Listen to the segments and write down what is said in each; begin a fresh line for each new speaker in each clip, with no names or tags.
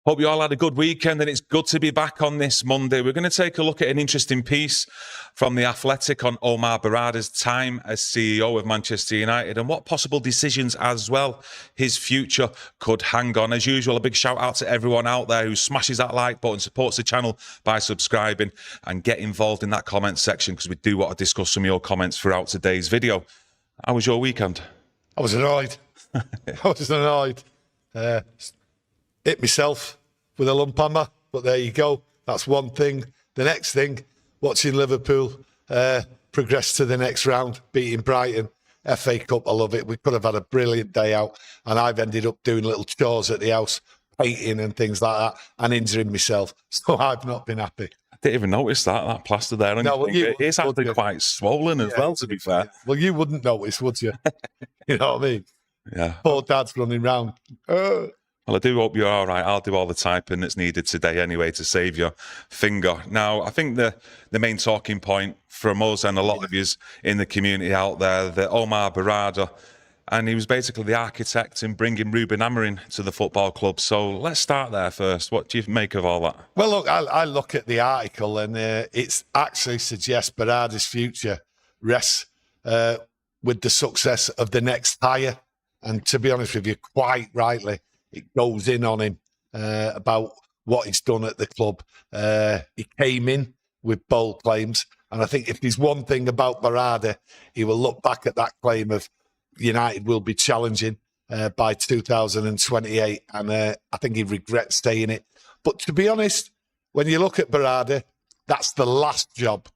Hope you all had a good weekend, and it's good to be back on this Monday. We're going to take a look at an interesting piece from The Athletic on Omar Berrada's time as CEO of Manchester United and what possible decisions as well his future could hang on. As usual, a big shout out to everyone out there who smashes that like button, supports the channel by subscribing, and get involved in that comment section because we do want to discuss some of your comments throughout today's video. How was your weekend?
I was annoyed. Hit myself with a lump hammer, but there you go. That's one thing. The next thing, watching Liverpool progress to the next round, beating Brighton, FA Cup, I love it. We could have had a brilliant day out, and I've ended up doing little chores at the house, painting and things like that, and injuring myself. So I've not been happy.
I didn't even notice that plaster there.
No, well,
it's actually quite swollen as well, to be fair.
Well, you wouldn't notice, would you? You know what I mean?
Yeah.
Poor dad's running round.
Well, I do hope you're all right. I'll do all the typing that's needed today anyway to save your finger. Now, I think the main talking point from us and a lot of yous in the community out there, that Omar Berrada, and he was basically the architect in bringing Ruben Amorim to the football club. So let's start there first. What do you make of all that?
Well, look, I look at the article and it actually suggests Berrada's future rests with the success of the next hire. And to be honest with you, quite rightly, it goes in on him about what he's done at the club. He came in with bold claims. And I think if there's one thing about Berrada, he will look back at that claim of United will be challenging by 2028. And I think he regrets staying it. But to be honest, when you look at Berrada, that's the last job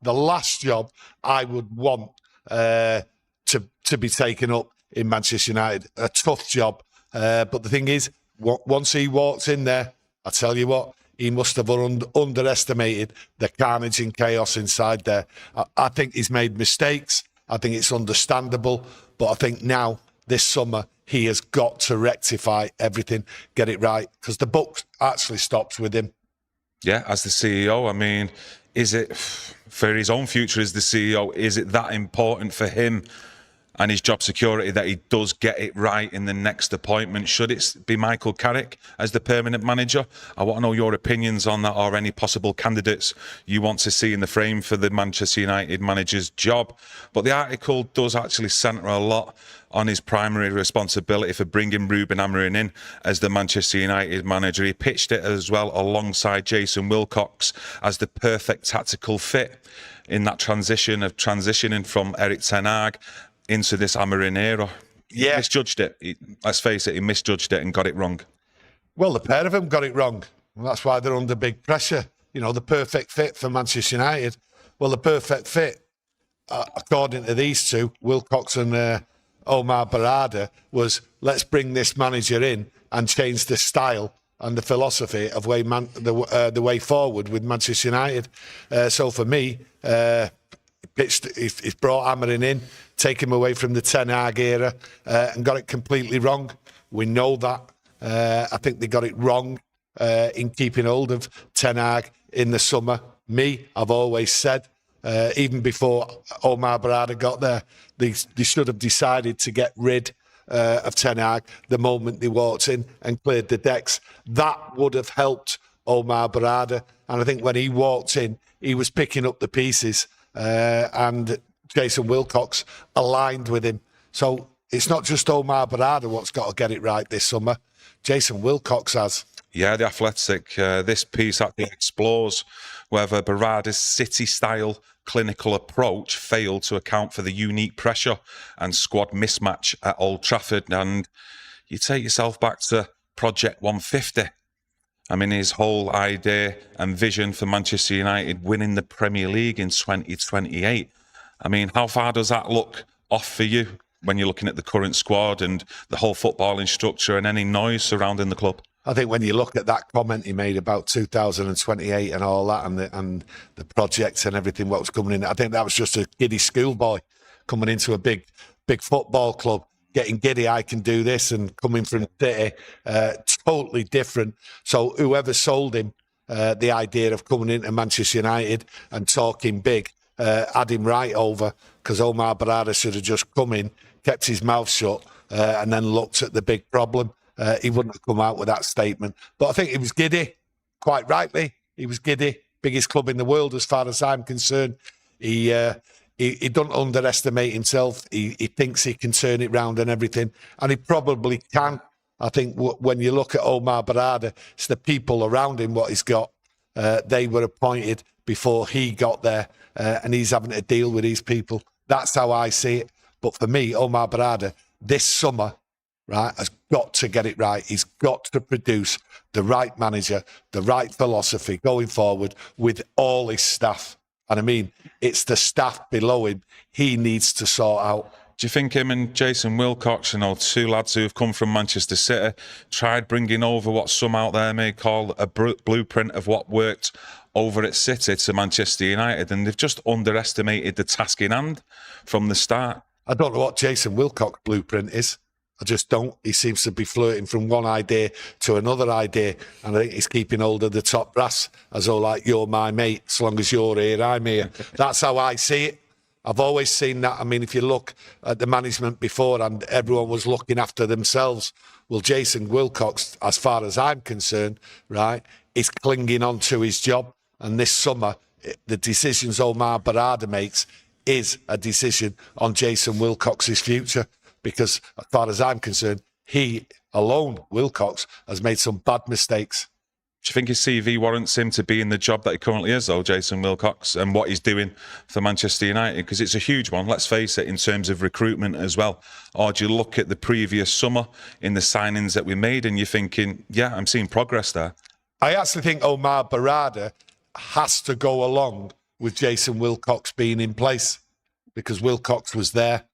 I would want to be taken up in Manchester United. A tough job. But the thing is, once he walks in there, I tell you what, he must have underestimated the carnage and chaos inside there. I think he's made mistakes. I think it's understandable. But I think now, this summer, he has got to rectify everything, get it right, because the buck actually stops with him.
Yeah, as the CEO, I mean, is it, for his own future as the CEO, is it that important for him and his job security that he does get it right in the next appointment? Should it be Michael Carrick as the permanent manager? I want to know your opinions on that, or any possible candidates you want to see in the frame for the Manchester United manager's job. But the article does actually centre a lot on his primary responsibility for bringing Ruben Amorim in as the Manchester United manager. He pitched it as well alongside Jason Wilcox as the perfect tactical fit in that transitioning from Erik ten Hag into this Amorim era. He misjudged it. Let's face it, he misjudged it and got it wrong.
Well, the pair of them got it wrong. And that's why they're under big pressure. You know, the perfect fit for Manchester United. Well, the perfect fit, according to these two, Wilcox and Omar Berrada, was let's bring this manager in and change the style and the philosophy of the way forward with Manchester United. So for me, he's brought Amorim in, take him away from the Ten Hag era, and got it completely wrong. We know that. I think they got it wrong in keeping hold of Ten Hag in the summer. I've always said, even before Omar Berrada got there, they should have decided to get rid of Ten Hag the moment they walked in and cleared the decks. That would have helped Omar Berrada. And I think when he walked in, he was picking up the pieces. And Jason Wilcox aligned with him. So it's not just Omar Berrada what's got to get it right this summer. Jason Wilcox has.
Yeah, The Athletic, this piece actually explores whether Berrada's City-style clinical approach failed to account for the unique pressure and squad mismatch at Old Trafford. And you take yourself back to Project 150. I mean, his whole idea and vision for Manchester United winning the Premier League in 2028. I mean, how far does that look off for you when you're looking at the current squad and the whole footballing structure and any noise surrounding the club?
I think when you look at that comment he made about 2028 and all that, and the projects and everything, what was coming in, I think that was just a giddy schoolboy coming into a big football club, getting giddy, I can do this, and coming from City, totally different. So whoever sold him the idea of coming into Manchester United and talking big, had him right over, because Omar Berrada should have just come in, kept his mouth shut, and then looked at the big problem. he wouldn't have come out with that statement. But I think he was giddy, quite rightly. He was giddy. Biggest club in the world as far as I'm concerned. He doesn't underestimate himself. He thinks he can turn it round and everything. And he probably can. I think when you look at Omar Berrada, it's the people around him what he's got. They were appointed before he got there, and he's having to deal with these people. That's how I see it. But for me, Omar Berrada, this summer, right, has got to get it right. He's got to produce the right manager, the right philosophy going forward with all his staff. And I mean, it's the staff below him he needs to sort out.
Do you think him and Jason Wilcox, two lads who have come from Manchester City, tried bringing over what some out there may call a blueprint of what worked over at City to Manchester United, and they've just underestimated the task in hand from the start?
I don't know what Jason Wilcox blueprint is. I just don't. He seems to be flirting from one idea to another idea, and I think he's keeping hold of the top brass, as though like, you're my mate, as long as you're here, I'm here. That's how I see it. I've always seen that. I mean, if you look at the management before, and everyone was looking after themselves, well, Jason Wilcox, as far as I'm concerned, right, is clinging on to his job. And this summer, the decisions Omar Berrada makes is a decision on Jason Wilcox's future. Because as far as I'm concerned, he alone, Wilcox, has made some bad mistakes.
Do you think his CV warrants him to be in the job that he currently is, though, Jason Wilcox, and what he's doing for Manchester United? Because it's a huge one, let's face it, in terms of recruitment as well. Or do you look at the previous summer in the signings that we made and you're thinking, yeah, I'm seeing progress there?
I actually think Omar Berrada has to go along with Jason Wilcox being in place because Wilcox was there.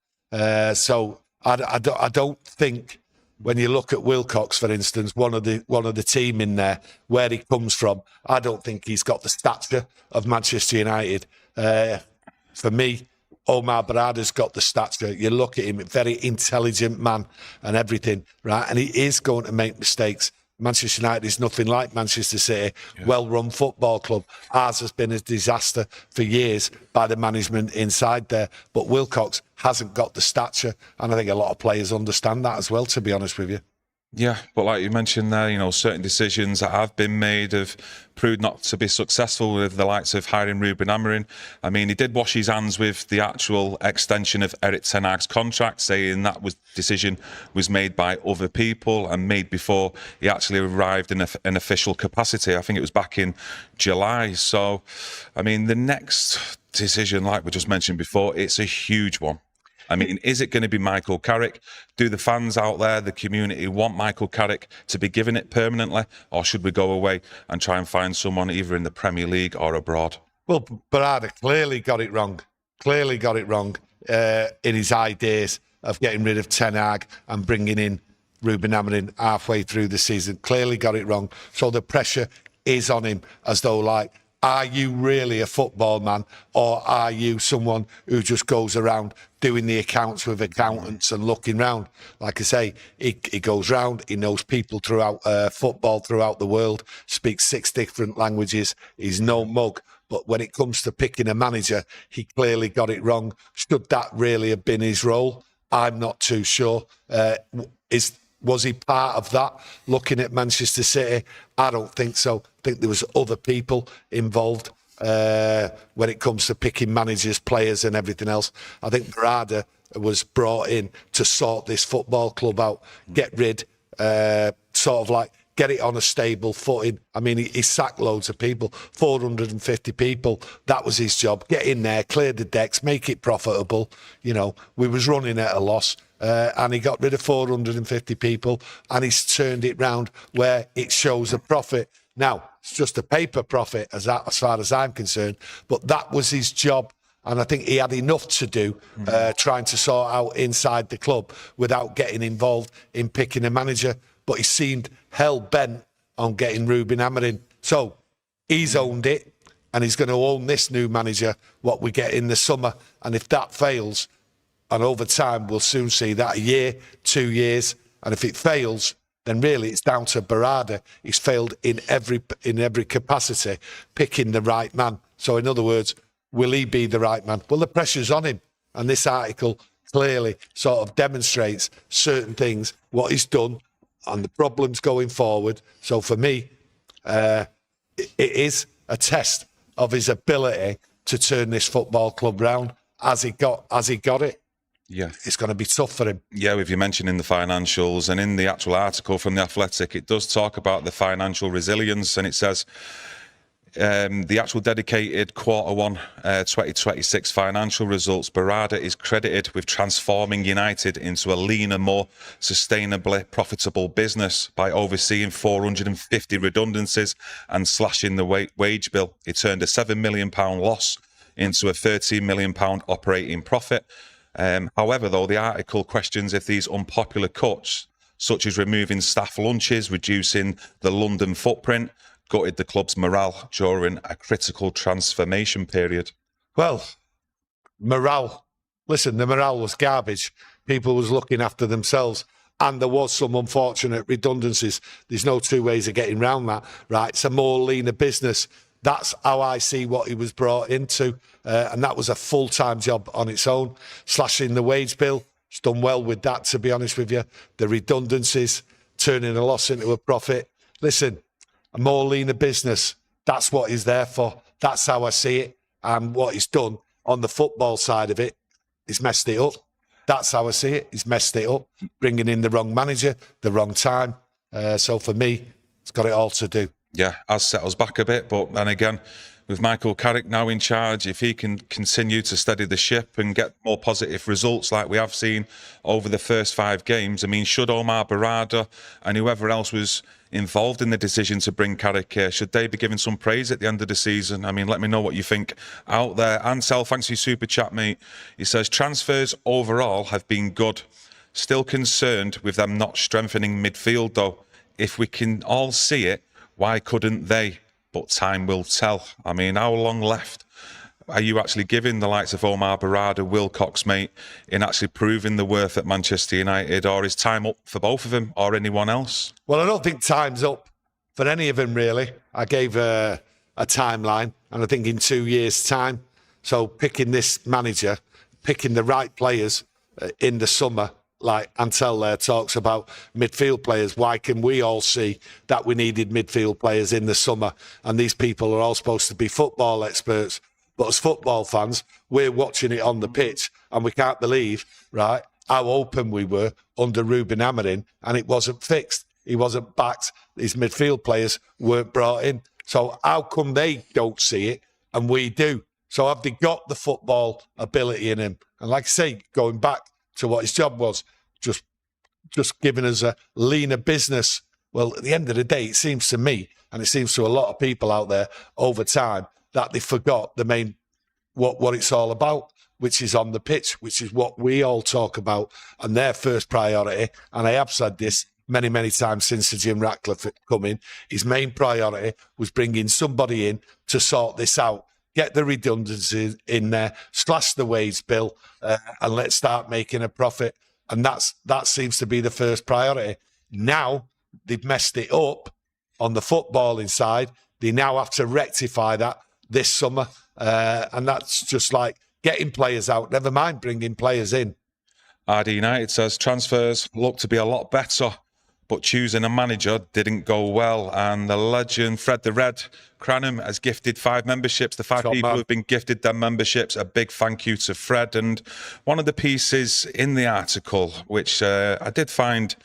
So I don't think, when you look at Wilcox, for instance, one of the team in there, where he comes from, I don't think he's got the stature of Manchester United. For me, Omar Berrada's got the stature. You look at him, a very intelligent man and everything, right? And he is going to make mistakes. Manchester United is nothing like Manchester City, well-run football club. Ours has been a disaster for years by the management inside there. But Wilcox hasn't got the stature, and I think a lot of players understand that as well, to be honest with you.
Yeah, but like you mentioned there, certain decisions that have been made have proved not to be successful with the likes of hiring Ruben Amorim. I mean, he did wash his hands with the actual extension of Erik ten Hag's contract, saying that decision was made by other people and made before he actually arrived in an official capacity. I think it was back in July. So, I mean, the next decision, like we just mentioned before, it's a huge one. I mean, is it going to be Michael Carrick? Do the fans out there, the community, want Michael Carrick to be given it permanently? Or should we go away and try and find someone either in the Premier League or abroad?
Well, Berrada clearly got it wrong. Clearly got it wrong in his ideas of getting rid of Ten Hag and bringing in Ruben Amorim halfway through the season. Clearly got it wrong. So the pressure is on him, as though like, are you really a football man, or are you someone who just goes around doing the accounts with accountants and looking round? Like I say, he goes round, he knows people throughout football throughout the world, speaks 6 different languages, he's no mug. But when it comes to picking a manager, he clearly got it wrong. Should that really have been his role? I'm not too sure. Was he part of that, looking at Manchester City? I don't think so. I think there was other people involved when it comes to picking managers, players and everything else. I think Berrada was brought in to sort this football club out, get rid, sort of like get it on a stable footing. I mean, he sacked loads of people, 450 people. That was his job. Get in there, clear the decks, make it profitable. We was running at a loss. And he got rid of 450 people, and he's turned it round where it shows a profit. Now, it's just a paper profit as far as I'm concerned, but that was his job. And I think he had enough to do trying to sort out inside the club without getting involved in picking a manager. But he seemed hell-bent on getting Ruben Amorim. So he's owned it, and he's going to own this new manager, what we get in the summer. And if that fails, and over time, we'll soon see that a year, 2 years. And if it fails, then really it's down to Berrada. He's failed in every capacity, picking the right man. So in other words, will he be the right man? Well, the pressure's on him. And this article clearly sort of demonstrates certain things, what he's done the problems going forward. So for me, it is a test of his ability to turn this football club round. As he got it,
Yeah,
it's going to be tough for him.
Yeah, with you mentioning the financials, and in the actual article from The Athletic, it does talk about the financial resilience, and it says the actual dedicated Q1 2026 financial results, Berrada is credited with transforming United into a leaner, more sustainably profitable business by overseeing 450 redundancies and slashing the wage bill. He turned a £7 million loss into a £13 million operating profit. However, though, the article questions if these unpopular cuts, such as removing staff lunches, reducing the London footprint, gutted the club's morale during a critical transformation period.
Well, morale. Listen, the morale was garbage. People was looking after themselves, and there was some unfortunate redundancies. There's no two ways of getting around that, right? It's a more leaner business. That's how I see what he was brought into, and that was a full-time job on its own. Slashing the wage bill, he's done well with that, to be honest with you. The redundancies, turning a loss into a profit. Listen, a more leaner business, that's what he's there for. That's how I see it. And what he's done on the football side of it, he's messed it up. That's how I see it. He's messed it up, bringing in the wrong manager, the wrong time. So for me, it's got it all to do.
Yeah, has set us back a bit, but then again, with Michael Carrick now in charge, if he can continue to steady the ship and get more positive results like we have seen over the first 5 games, I mean, should Omar Berrada and whoever else was involved in the decision to bring Carrick here, should they be given some praise at the end of the season? I mean, let me know what you think out there. Ansel, thanks for your super chat, mate. He says, transfers overall have been good. Still concerned with them not strengthening midfield, though. If we can all see it, why couldn't they? But time will tell. I mean, how long left are you actually giving the likes of Omar Berrada, Wilcox, mate, in actually proving the worth at Manchester United? Or is time up for both of them or anyone else?
Well, I don't think time's up for any of them, really. I gave a timeline, and I think in 2 years' time. So picking this manager, picking the right players in the summer, like Antel there talks about midfield players. Why can we all see that we needed midfield players in the summer? And these people are all supposed to be football experts. But as football fans, we're watching it on the pitch and we can't believe, right, how open we were under Ruben Amorim, and it wasn't fixed. He wasn't backed. His midfield players weren't brought in. So how come they don't see it and we do? So have they got the football ability in him? And like I say, going back to what his job was, just giving us a leaner business. Well, at the end of the day, it seems to me, and it seems to a lot of people out there over time, that they forgot the main, what it's all about, which is on the pitch, which is what we all talk about, and their first priority, and I have said this many, many times since the Jim Ratcliffe come in, his main priority was bringing somebody in to sort this out, get the redundancies in there, slash the wage bill, and let's start making a profit. And that seems to be the first priority. Now they've messed it up on the footballing side. They now have to rectify that this summer. And that's just like getting players out, never mind bringing players in.
RD United says transfers look to be a lot better, but choosing a manager didn't go well. And the legend Fred the Red Cranham has gifted 5 memberships. The 5 people who've been gifted their memberships, a big thank you to Fred. And one of the pieces in the article, which I did find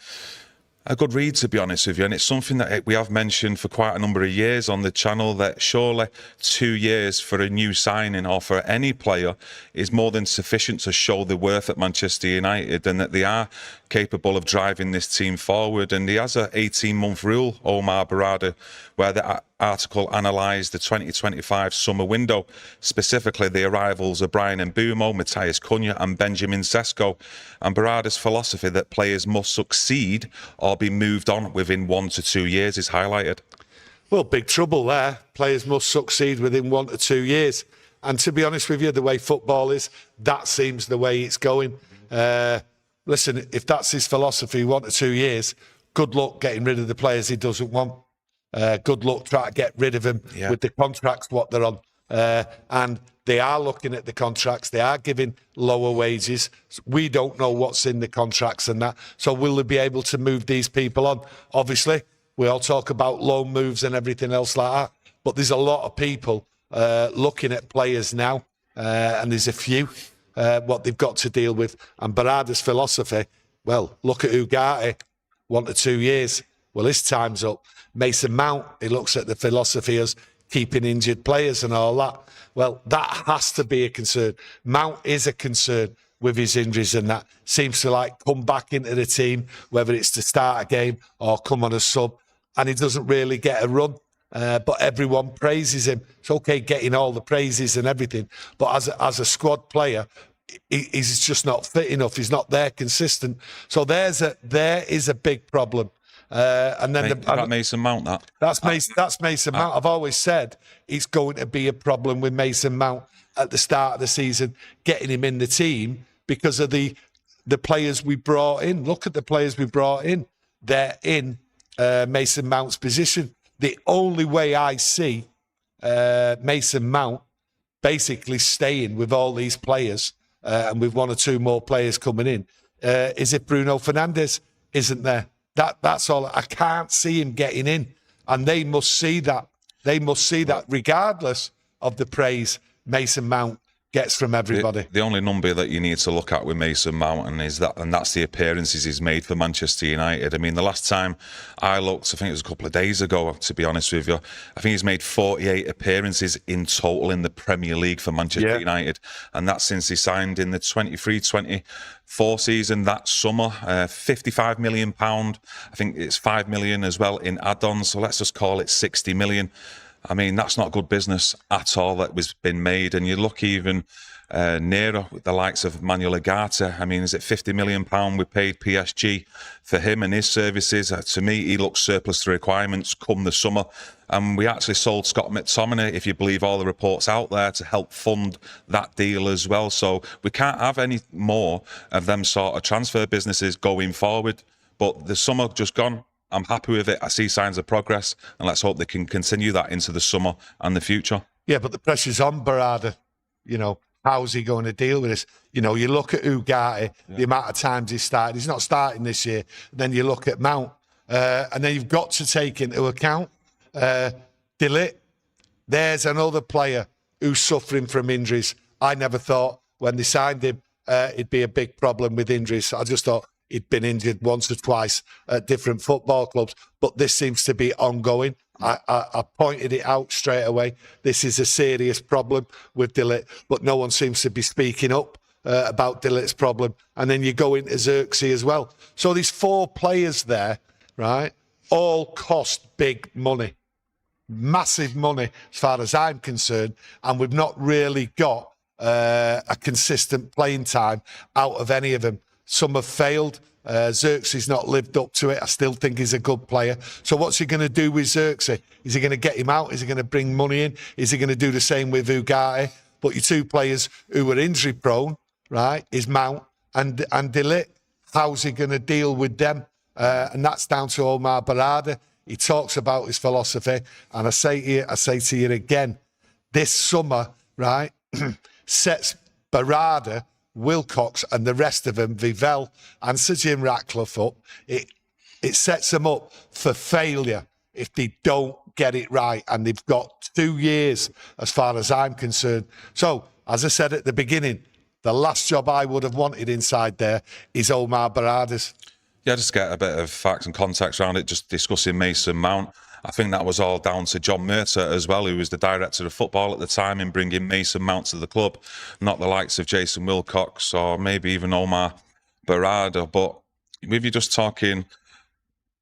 a good read, to be honest with you, and it's something that we have mentioned for quite a number of years on the channel, that surely 2 years for a new signing or for any player is more than sufficient to show the worth at Manchester United, and that they are capable of driving this team forward. And he has a 18-month rule, Omar Berrada, where the article analysed the 2025 summer window, specifically the arrivals of Brian Mbeumo, Matthias Cunha and Benjamin Sesko, and Berrada's philosophy that players must succeed or be moved on within 1 to 2 years is highlighted.
Well, big trouble there. Players must succeed within 1 to 2 years. And to be honest with you, the way football is, that seems the way it's going. Listen, if that's his philosophy, 1 to 2 years, good luck getting rid of the players he doesn't want. Good luck trying to get rid of them with the contracts what they're on. And they are looking at the contracts. They are giving lower wages. We don't know what's in the contracts and that. So will they be able to move these people on? Obviously, we all talk about loan moves and everything else like that. But there's a lot of people looking at players now, and there's a few what they've got to deal with. And Berrada's philosophy, well, look at Ugarte, 1 to 2 years. Well, his time's up. Mason Mount, he looks at the philosophy as keeping injured players and all that. Well, that has to be a concern. Mount is a concern with his injuries and that. Seems to like come back into the team, whether it's to start a game or come on a sub, and he doesn't really get a run. But everyone praises him. It's okay getting all the praises and everything, but as a squad player, he's just not fit enough. He's not there consistent. So there is a big problem. And then
Mason Mount,
that's Mason Mount. I've always said it's going to be a problem with Mason Mount at the start of the season, getting him in the team because of the players we brought in. Look at the players we brought in. They're in Mason Mount's position. The only way I see Mason Mount basically staying with all these players and with 1 or 2 more players coming in is if Bruno Fernandes isn't there. That's all. I can't see him getting in, and they must see that. They must see that, regardless of the praise Mason Mount gets from everybody.
The only number that you need to look at with Mason Mount and that's the appearances he's made for Manchester United. I mean, the last time I looked, I think it was a couple of days ago, to be honest with you, I think he's made 48 appearances in total in the Premier League for Manchester United, and that's since he signed in the 23-24 season that summer. £55 million. I think it's 5 million as well in add-ons, so let's just call it 60 million. I mean, that's not good business at all that was been made. And you look even nearer with the likes of Manuel Ugarte. I mean, is it £50 million we paid PSG for him and his services? To me, he looks surplus to requirements come the summer. And we actually sold Scott McTominay, if you believe all the reports out there, to help fund that deal as well. So we can't have any more of them sort of transfer businesses going forward. But the summer just gone. I'm happy with it. I see signs of progress, and let's hope they can continue that into the summer and the future.
Yeah, but the pressure's on Berrada. You know, how's he going to deal with this? You know, you look at Ugarte, the amount of times he's started. He's not starting this year. Then you look at Mount, and then you've got to take into account De Ligt. There's another player who's suffering from injuries. I never thought when they signed him it'd be a big problem with injuries. I just thought he'd been injured once or twice at different football clubs, but this seems to be ongoing. I pointed it out straight away. This is a serious problem with De Ligt, but no one seems to be speaking up about De Ligt's problem. And then you go into Xerxes as well. So these 4 players there, right, all cost big money, massive money as far as I'm concerned, and we've not really got a consistent playing time out of any of them. Some have failed. Xerxes not lived up to it. I still think he's a good player. So what's he going to do with Xerxes? Is he going to get him out? Is he going to bring money in? Is he going to do the same with Ugarte? But your 2 players who were injury prone, right, is Mount and De Ligt. How's he going to deal with them? And that's down to Omar Berrada. He talks about his philosophy. And I say to you again, this summer, right, sets Berrada, Wilcox and the rest of them, Vivell and Sir Jim Ratcliffe up. It sets them up for failure if they don't get it right, and they've got 2 years as far as I'm concerned. So, as I said at the beginning, the last job I would have wanted inside there is Omar Berrada's.
Yeah, just get a bit of facts and context around it, just discussing Mason Mount. I think that was all down to John Murtagh as well, who was the director of football at the time, in bringing Mason Mount to the club, not the likes of Jason Wilcox or maybe even Omar Berrada. But with you just talking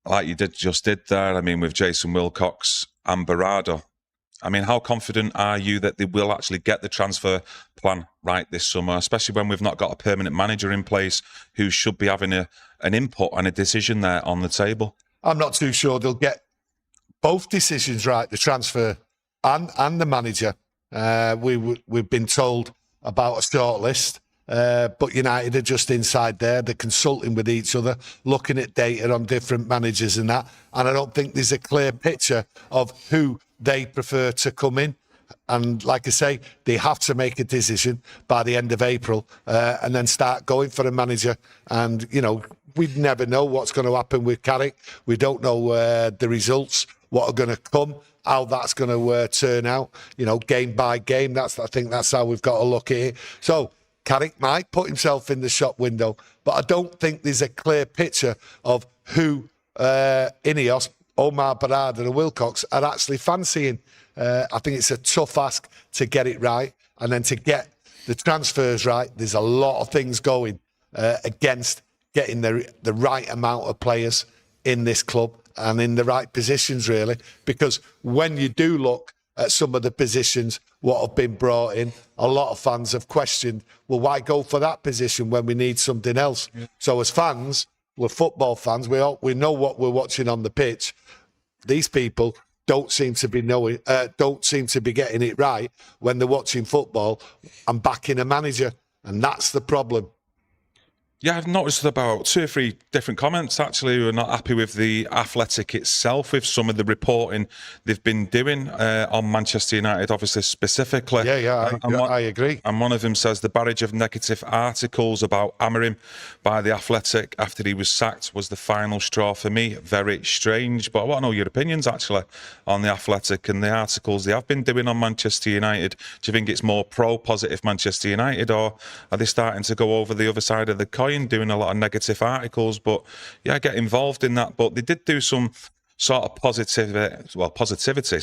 like you just did there, I mean, with Jason Wilcox and Berrada, I mean, how confident are you that they will actually get the transfer plan right this summer, especially when we've not got a permanent manager in place who should be having an input and a decision there on the table?
I'm not too sure they'll get both decisions right, the transfer and the manager. We've been told about a short list, but United are just inside there. They're consulting with each other, looking at data on different managers and that. And I don't think there's a clear picture of who they prefer to come in. And like I say, they have to make a decision by the end of April and then start going for a manager. And, you know, we never know what's going to happen with Carrick. We don't know the results, what are going to come, how that's going to turn out, you know, game by game. I think that's how we've got to look at it. So Carrick might put himself in the shop window, but I don't think there's a clear picture of who Ineos, Omar Berrada and Wilcox are actually fancying. I think it's a tough ask to get it right, and then to get the transfers right. There's a lot of things going against getting the right amount of players in this club and in the right positions, really. Because when you do look at some of the positions, what have been brought in, a lot of fans have questioned, well, why go for that position when we need something else? Yeah. So as fans, we're football fans, we know what we're watching on the pitch. These people don't seem to be getting it right when they're watching football and backing a manager, and that's the problem.
Yeah, I've noticed about 2 or 3 different comments actually who are not happy with the Athletic itself, with some of the reporting they've been doing on Manchester United, obviously specifically.
Yeah, I agree.
And one of them says the barrage of negative articles about Amorim by the Athletic after he was sacked was the final straw for me. Very strange. But I want to know your opinions actually on the Athletic and the articles they have been doing on Manchester United. Do you think it's more pro-positive Manchester United, or are they starting to go over the other side of the coin, doing a lot of negative articles? But yeah, get involved in that. But they did do some sort of positivity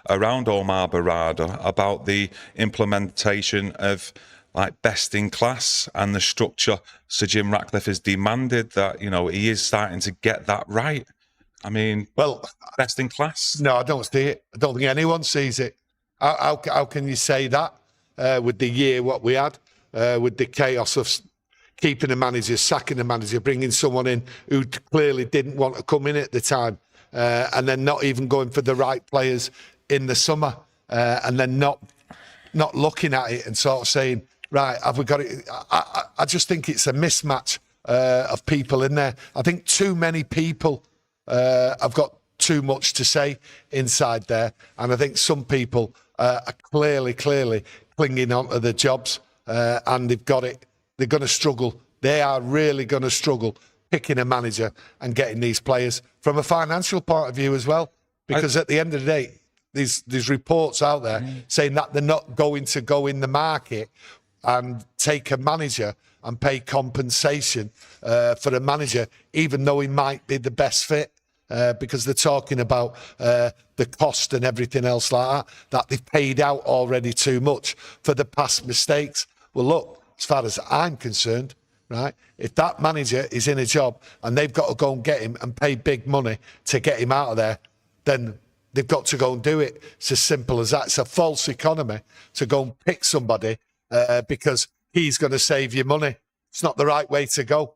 around Omar Berrada about the implementation of like best in class and the structure. So Jim Ratcliffe has demanded that, you know, he is starting to get that right. I mean, well, best in class.
No, I don't see it. I don't think anyone sees it. How can you say that with the year what we had, with the chaos of keeping a manager, sacking a manager, bringing someone in who clearly didn't want to come in at the time, and then not even going for the right players in the summer, and then not looking at it and sort of saying, right, have we got it? I just think it's a mismatch of people in there. I think too many people have got too much to say inside there, and I think some people are clearly clinging on to the jobs, and they've got it. They're going to struggle. They are really going to struggle picking a manager and getting these players from a financial point of view as well. Because at the end of the day, there's reports out there saying that they're not going to go in the market and take a manager and pay compensation for a manager, even though he might be the best fit. Because they're talking about the cost and everything else like that they've paid out already too much for the past mistakes. Well, look, as far as I'm concerned, right, if that manager is in a job and they've got to go and get him and pay big money to get him out of there, then they've got to go and do it. It's as simple as that. It's a false economy to go and pick somebody because he's going to save you money. It's not the right way to go.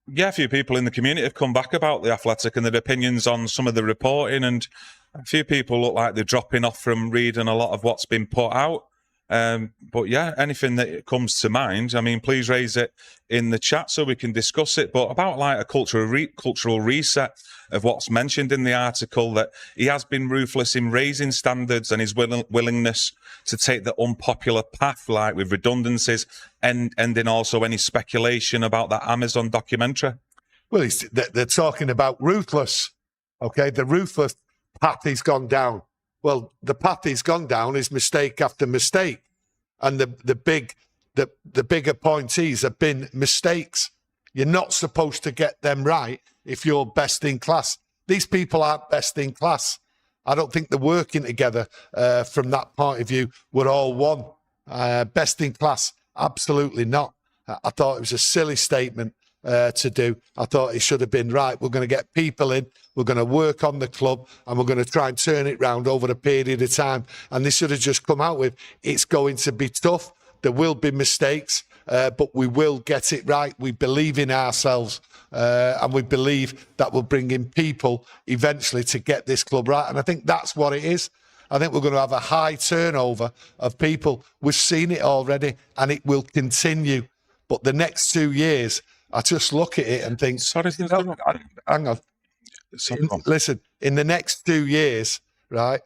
Yeah, a few people in the community have come back about the Athletic and their opinions on some of the reporting, and a few people look like they're dropping off from reading a lot of what's been put out. But yeah, anything that comes to mind, I mean, please raise it in the chat so we can discuss it. But about like a cultural reset of what's mentioned in the article, that he has been ruthless in raising standards and his willingness to take the unpopular path, like with redundancies, and ending also any speculation about that Amazon documentary.
Well, they're talking about ruthless. Okay, the ruthless path he's gone down. Well, the path he's gone down is mistake after mistake, and the big appointees have been mistakes. You're not supposed to get them right if you're best in class. These people aren't best in class. I don't think they're working together from that point of view. We're all one. Best in class, absolutely not. I thought it was a silly statement to do. I thought it should have been, right, we're going to get people in, we're going to work on the club, and we're going to try and turn it round over a period of time. And they should have just come out with, it's going to be tough, there will be mistakes, but we will get it right. We believe in ourselves, and we believe that we'll bring in people eventually to get this club right. And I think that's what it is. I think we're going to have a high turnover of people. We've seen it already, and it will continue. But the next 2 years, I just look at it and think, hang on. Listen, in the next 2 years, right,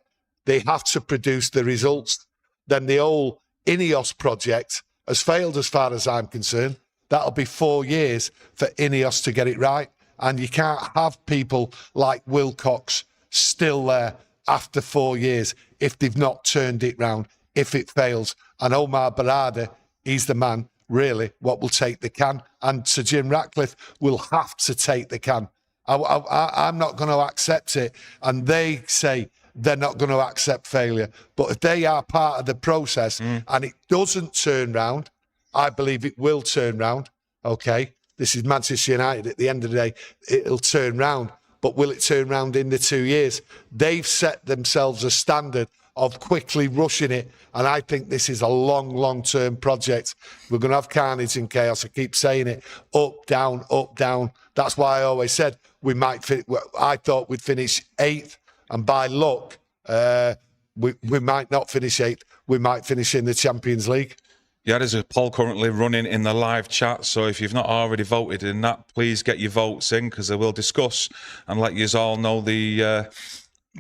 They have to produce the results. Then the whole Ineos project has failed as far as I'm concerned. That'll be 4 years for Ineos to get it right. And you can't have people like Wilcox still there after 4 years if they've not turned it round, if it fails. And Omar Berrada, he's the man, really, what will take the can. And Sir Jim Ratcliffe will have to take the can. I'm not going to accept it. And they say they're not going to accept failure. But if they are part of the process and it doesn't turn round, I believe it will turn round. Okay, this is Manchester United. At the end of the day, it'll turn round. But will it turn round in the 2 years? They've set themselves a standard of quickly rushing it. And I think this is a long-term project. We're going to have carnage and chaos. I keep saying it. Up, down, up, down. That's why I always said I thought we'd finish 8th. And by luck, we might not finish 8th. We might finish in the Champions League.
Yeah, there's a poll currently running in the live chat. So if you've not already voted in that, please get your votes in, because I will discuss and let you all know the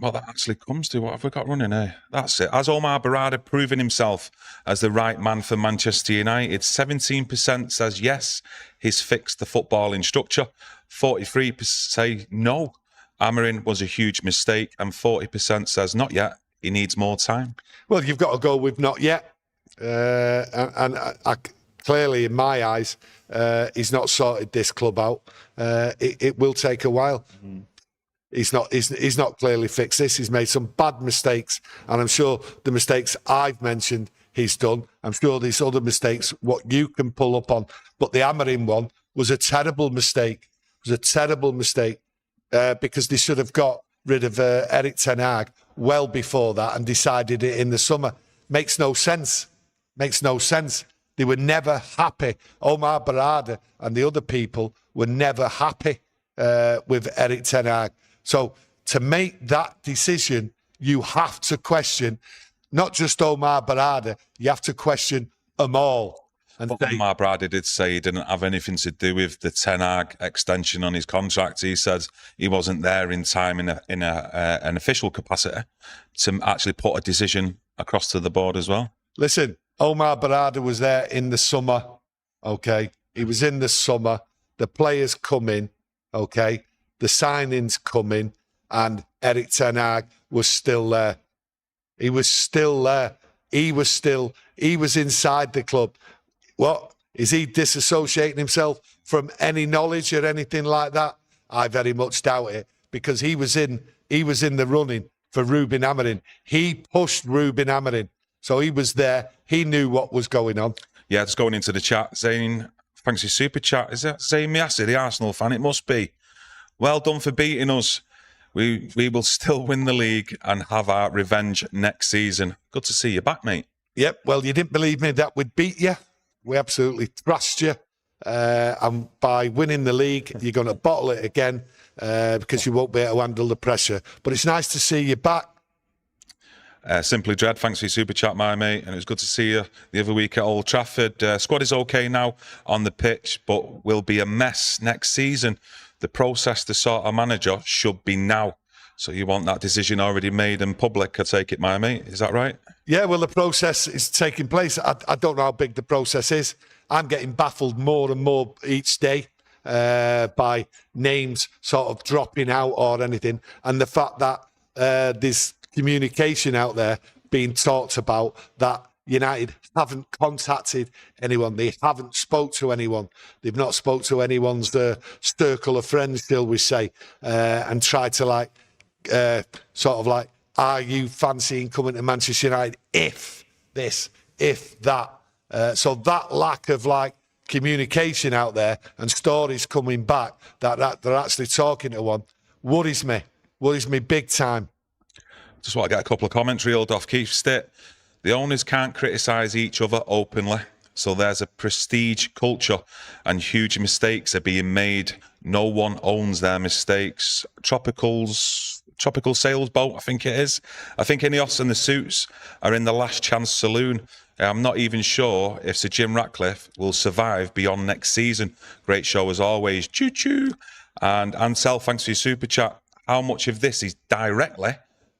what that actually comes to. What have we got running here? That's it. Has Omar Berrada proven himself as the right man for Manchester United? 17% says yes, he's fixed the footballing structure. 43% say no, Amorim was a huge mistake. And 40% says not yet, he needs more time.
Well, you've got to go with not yet. And I, clearly, in my eyes, he's not sorted this club out. It will take a while. He's not clearly fixed this. He's made some bad mistakes, and I'm sure the mistakes I've mentioned he's done. I'm sure there's other mistakes what you can pull up on, but the Amorim one was a terrible mistake. It was a terrible mistake because they should have got rid of Erik ten Hag well before that and decided it in the summer. Makes no sense. Makes no sense. They were never happy. Omar Berrada and the other people were never happy with Erik ten Hag. So to make that decision, you have to question not just Omar Berrada, you have to question them all. And
Omar Berrada did say he didn't have anything to do with the ten Hag extension on his contract. He says he wasn't there in time in an official capacity to actually put a decision across to the board as well.
Listen, Omar Berrada was there in the summer, okay? He was in the summer. The players come in, okay? The signings come in, and Erik ten Hag was still there. He was still there. He was inside the club. What? Is he disassociating himself from any knowledge or anything like that? I very much doubt it, because he was in the running for Ruben Amorim. He pushed Ruben Amorim. So he was there. He knew what was going on.
Yeah, it's going into the chat. Zane, thanks for your super chat. Is that Zane Miassi, the Arsenal fan? It must be. Well done for beating us. We will still win the league and have our revenge next season. Good to see you back, mate.
Yep. Well, you didn't believe me that we'd beat you. We absolutely thrashed you. And by winning the league, you're going to bottle it again because you won't be able to handle the pressure. But it's nice to see you back.
Simply Dread, thanks for your super chat, my mate. And it was good to see you the other week at Old Trafford. Squad is okay now on the pitch, but will be a mess next season. The process to sort a manager should be now. So you want that decision already made and public, I take it, my mate. Is that right?
Yeah, well, the process is taking place. I don't know how big the process is. I'm getting baffled more and more each day by names sort of dropping out or anything. And the fact that there's communication out there being talked about that United haven't contacted anyone. They haven't spoke to anyone. They've not spoke to anyone's circle of friends, shall we say, and tried to sort of like, are you fancying coming to Manchester United if this, if that? So that lack of communication out there and stories coming back that they're actually talking to one worries me big time.
Just want to get a couple of comments reeled off. Keith Stitt, the owners can't criticise each other openly, so there's a prestige culture and huge mistakes are being made. No one owns their mistakes. Tropical Sailboat, I think it is. I think Ineos and the Suits are in the last chance saloon. I'm not even sure if Sir Jim Ratcliffe will survive beyond next season. Great show as always. Choo-choo. And Ansel, thanks for your super chat. How much of this is directly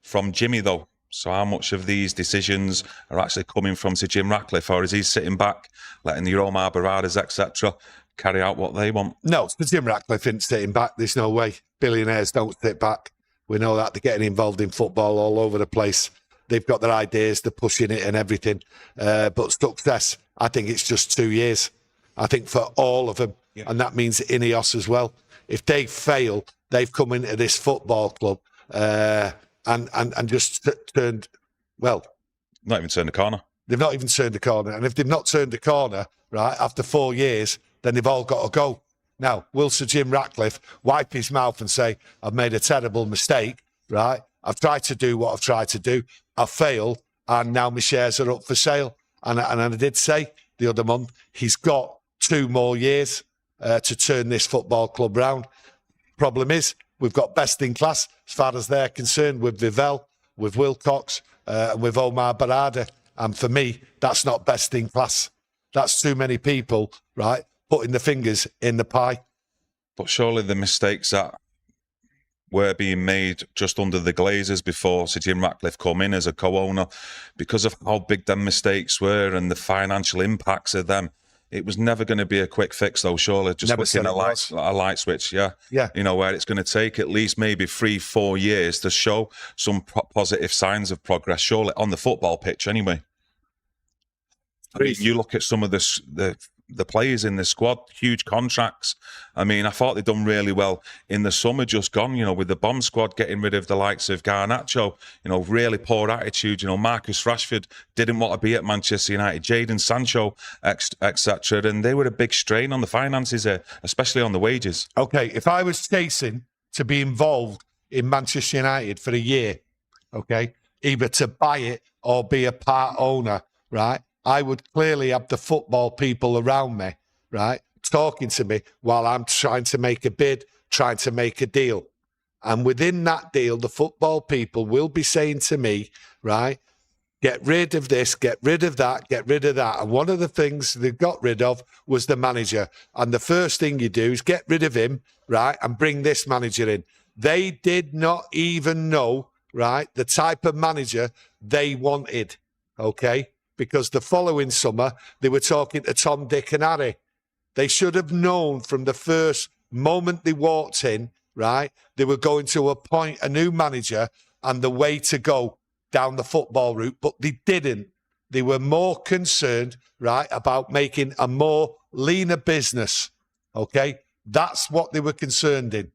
from Jimmy, though? So how much of these decisions are actually coming from Sir Jim Ratcliffe, or is he sitting back, letting the Omar Berradas, etc., carry out what they want?
No, Sir Jim Ratcliffe isn't sitting back. There's no way. Billionaires don't sit back. We know that. They're getting involved in football all over the place. They've got their ideas, they're pushing it and everything. But success, I think it's just 2 years. I think for all of them, and that means Ineos as well. If they fail, they've come into this football club and just turned, well...
Not even turned the corner.
They've not even turned the corner. And if they've not turned the corner, right, after 4 years, then they've all got to go. Now, will Sir Jim Ratcliffe wipe his mouth and say, I've made a terrible mistake, right? I've tried to do what I've tried to do. I've failed, and now my shares are up for sale. And I did say the other month, he's got 2 more years to turn this football club round. Problem is, we've got best in class, as far as they're concerned, with Vivell, with Wilcox, and with Omar Berrada. And for me, that's not best in class. That's too many people, right, putting the fingers in the pie.
But surely the mistakes that were being made just under the Glazers before Sir Jim Ratcliffe come in as a co-owner, because of how big them mistakes were and the financial impacts of them, it was never going to be a quick fix, though, surely. Just looking at a light switch, yeah. You know, where it's going to take at least maybe 3-4 years to show some positive signs of progress, surely, on the football pitch anyway. I mean, you look at some of the players in the squad, huge contracts. I mean, I thought they'd done really well in the summer just gone, you know, with the bomb squad, getting rid of the likes of Garnacho, you know, really poor attitude. You know, Marcus Rashford didn't want to be at Manchester United, Jadon Sancho, etc. And they were a big strain on the finances, especially on the wages.
Okay, if I was chasing to be involved in Manchester United for a year, okay, either to buy it or be a part owner, right, I would clearly have the football people around me, right, talking to me while I'm trying to make a bid, trying to make a deal. And within that deal, the football people will be saying to me, right, get rid of this, get rid of that, get rid of that. And one of the things they got rid of was the manager. And the first thing you do is get rid of him, right, and bring this manager in. They did not even know, right, the type of manager they wanted, okay? Because the following summer, they were talking to Tom, Dick and Harry. They should have known from the first moment they walked in, right, they were going to appoint a new manager and the way to go down the football route, but they didn't. They were more concerned, right, about making a more leaner business, okay? That's what they were concerned in.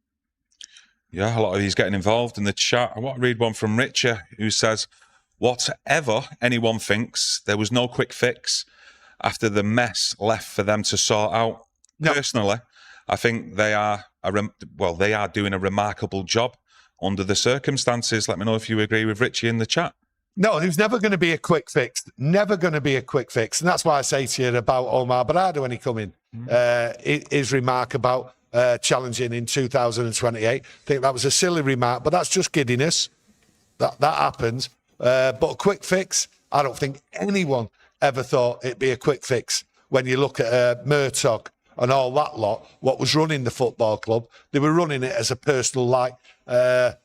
Yeah, a lot of these getting involved in the chat. I want to read one from Richard, who says, whatever anyone thinks, there was no quick fix after the mess left for them to sort out. No. Personally, I think they are doing a remarkable job under the circumstances. Let me know if you agree with Richie in the chat.
No, there's never going to be a quick fix. Never going to be a quick fix. And that's why I say to you about Omar Berrada when he come in. His remark about challenging in 2028. I think that was a silly remark, but that's just giddiness. That happens. But a quick fix, I don't think anyone ever thought it'd be a quick fix. When you look at Murtock and all that lot, what was running the football club, they were running it as a personal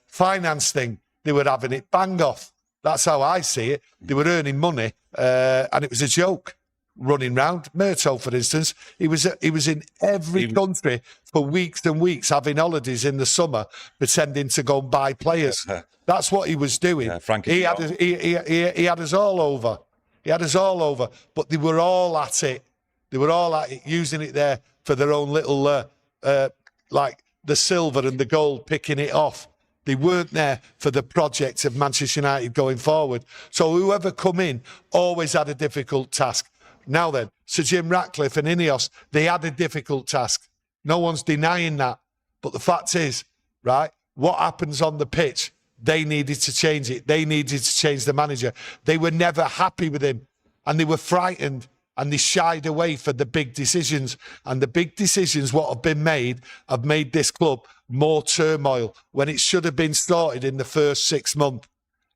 finance thing. They were having it bang off. That's how I see it. They were earning money, and it was a joke running round. Murtock, for instance, he was in every country for weeks and weeks, having holidays in the summer, pretending to go and buy players. That's what he was doing. Yeah, he had us all over. He had us all over. But they were all at it. They were all at it, using it there for their own little, like the silver and the gold, picking it off. They weren't there for the project of Manchester United going forward. So whoever come in always had a difficult task. Now then, Sir Jim Ratcliffe and Ineos, they had a difficult task. No one's denying that. But the fact is, right, what happens on the pitch, they needed to change it. They needed to change the manager. They were never happy with him. And they were frightened. And they shied away for the big decisions. And the big decisions, what have been made, have made this club more turmoil when it should have been started in the first 6 months.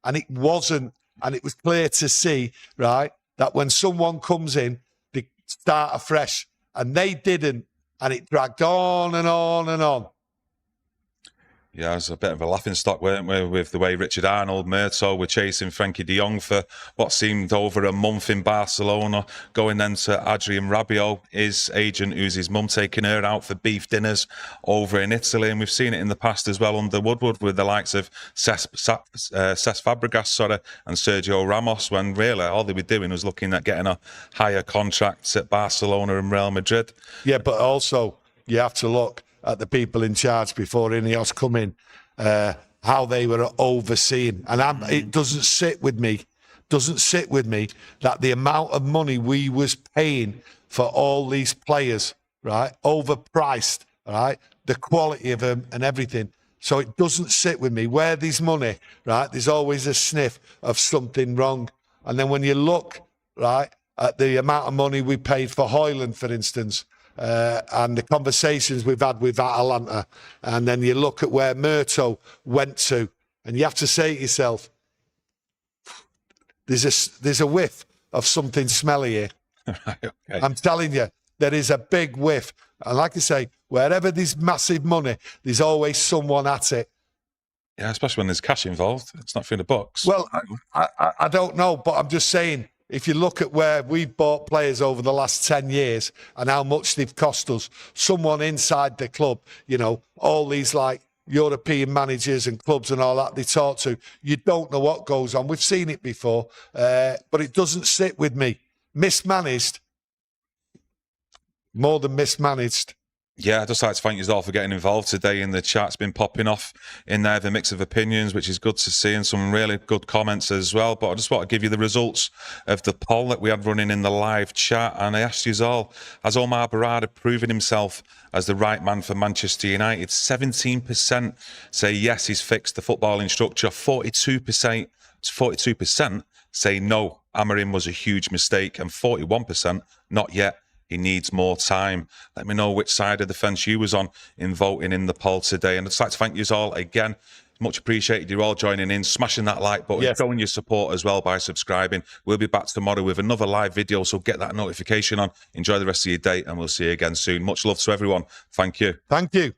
And it wasn't. And it was clear to see, right, that when someone comes in, they start afresh. And they didn't. And it dragged on and on and on.
Yeah, it was a bit of a laughing stock, weren't we, with the way Richard Arnold, Murto were chasing Frankie de Jong for what seemed over a month in Barcelona, going then to Adrian Rabiot, his agent, who's his mum, taking her out for beef dinners over in Italy. And we've seen it in the past as well under Woodward with the likes of Cesc Fabregas and Sergio Ramos, when really all they were doing was looking at getting a higher contract at Barcelona and Real Madrid.
Yeah, but also you have to look at the people in charge before Ineos come in, how they were overseeing. And it doesn't sit with me that the amount of money we was paying for all these players, right, overpriced, right, the quality of them and everything. So it doesn't sit with me. Where there's money, right, there's always a sniff of something wrong. And then when you look, right, at the amount of money we paid for Højlund, for instance, and the conversations we've had with Atalanta, and then you look at where Murto went to, and you have to say to yourself, there's a whiff of something smelly here.
Right, okay.
I'm telling you, there is a big whiff. And like I say, wherever there's massive money, there's always someone at it.
Yeah, especially when there's cash involved. It's not through the books.
Well, I don't know, but I'm just saying, if you look at where we've bought players over the last 10 years and how much they've cost us, someone inside the club, you know, all these like European managers and clubs and all that they talk to, you don't know what goes on. We've seen it before, but it doesn't sit with me. Mismanaged, more than mismanaged.
Yeah, I'd just like to thank you all for getting involved today in the chat's been popping off in there, the mix of opinions, which is good to see, and some really good comments as well. But I just want to give you the results of the poll that we had running in the live chat. And I asked you all, has Omar Berrada proven himself as the right man for Manchester United? 17% say yes, he's fixed the footballing structure. 42% say no, Amorim was a huge mistake. And 41% not yet. He needs more time. Let me know which side of the fence you was on in voting in the poll today. And I'd just like to thank you all again. Much appreciated you all joining in, smashing that like button,
Yes.
showing your support as well by subscribing. We'll be back tomorrow with another live video, so get that notification on. Enjoy the rest of your day, and we'll see you again soon. Much love to everyone. Thank you.
Thank you.